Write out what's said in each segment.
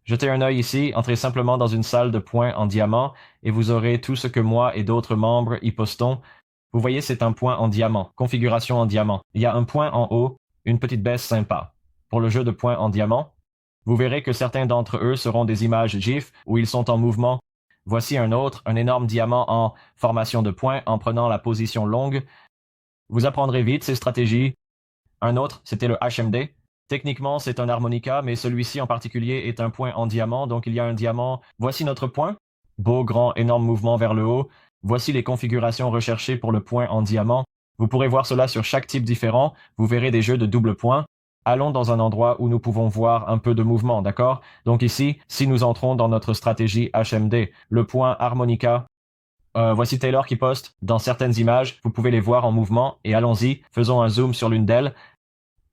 Jetez un œil ici, entrez simplement dans une salle de points en diamant et vous aurez tout ce que moi et d'autres membres y postons. Vous voyez, c'est un point en diamant, configuration en diamant. Il y a un point en haut, une petite baisse sympa. Pour le jeu de points en diamant, vous verrez que certains d'entre eux seront des images GIF où ils sont en mouvement. Voici un autre, un énorme diamant en formation de points en prenant la position longue. Vous apprendrez vite ces stratégies. Un autre, c'était le HMD. Techniquement, c'est un harmonica, mais celui-ci en particulier est un point en diamant, donc il y a un diamant. Voici notre point. Beau, grand, énorme mouvement vers le haut. Voici les configurations recherchées pour le point en diamant. Vous pourrez voir cela sur chaque type différent. Vous verrez des jeux de double point. Allons dans un endroit où nous pouvons voir un peu de mouvement, d'accord? Donc ici, si nous entrons dans notre stratégie HMD, le point harmonica, voici Taylor qui poste dans certaines images, vous pouvez les voir en mouvement, et allons-y, faisons un zoom sur l'une d'elles.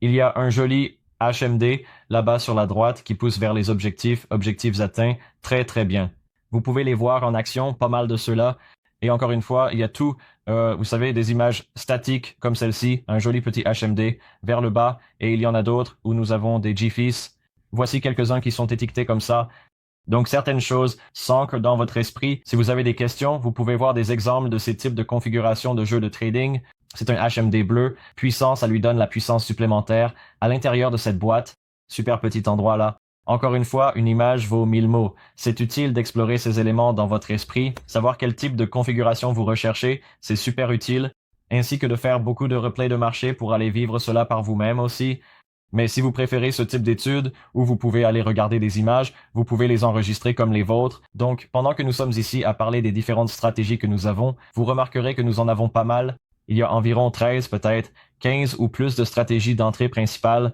Il y a un joli HMD là-bas sur la droite qui pousse vers les objectifs, objectifs atteints, très très bien. Vous pouvez les voir en action, pas mal de ceux-là. Et encore une fois, il y a tout, vous savez, des images statiques comme celle-ci, un joli petit HMD vers le bas, et il y en a d'autres où nous avons des GIFs. Voici quelques-uns qui sont étiquetés comme ça. Donc certaines choses s'ancrent dans votre esprit. Si vous avez des questions, vous pouvez voir des exemples de ces types de configurations de jeux de trading. C'est un HMD bleu. Puissant, ça lui donne la puissance supplémentaire. À l'intérieur de cette boîte, super petit endroit là. Encore une fois, une image vaut 1000 mots. C'est utile d'explorer ces éléments dans votre esprit. Savoir quel type de configuration vous recherchez, c'est super utile. Ainsi que de faire beaucoup de replays de marché pour aller vivre cela par vous-même aussi. Mais si vous préférez ce type d'études, où vous pouvez aller regarder des images, vous pouvez les enregistrer comme les vôtres. Donc, pendant que nous sommes ici à parler des différentes stratégies que nous avons, vous remarquerez que nous en avons pas mal. Il y a environ 13, peut-être 15 ou plus de stratégies d'entrée principale.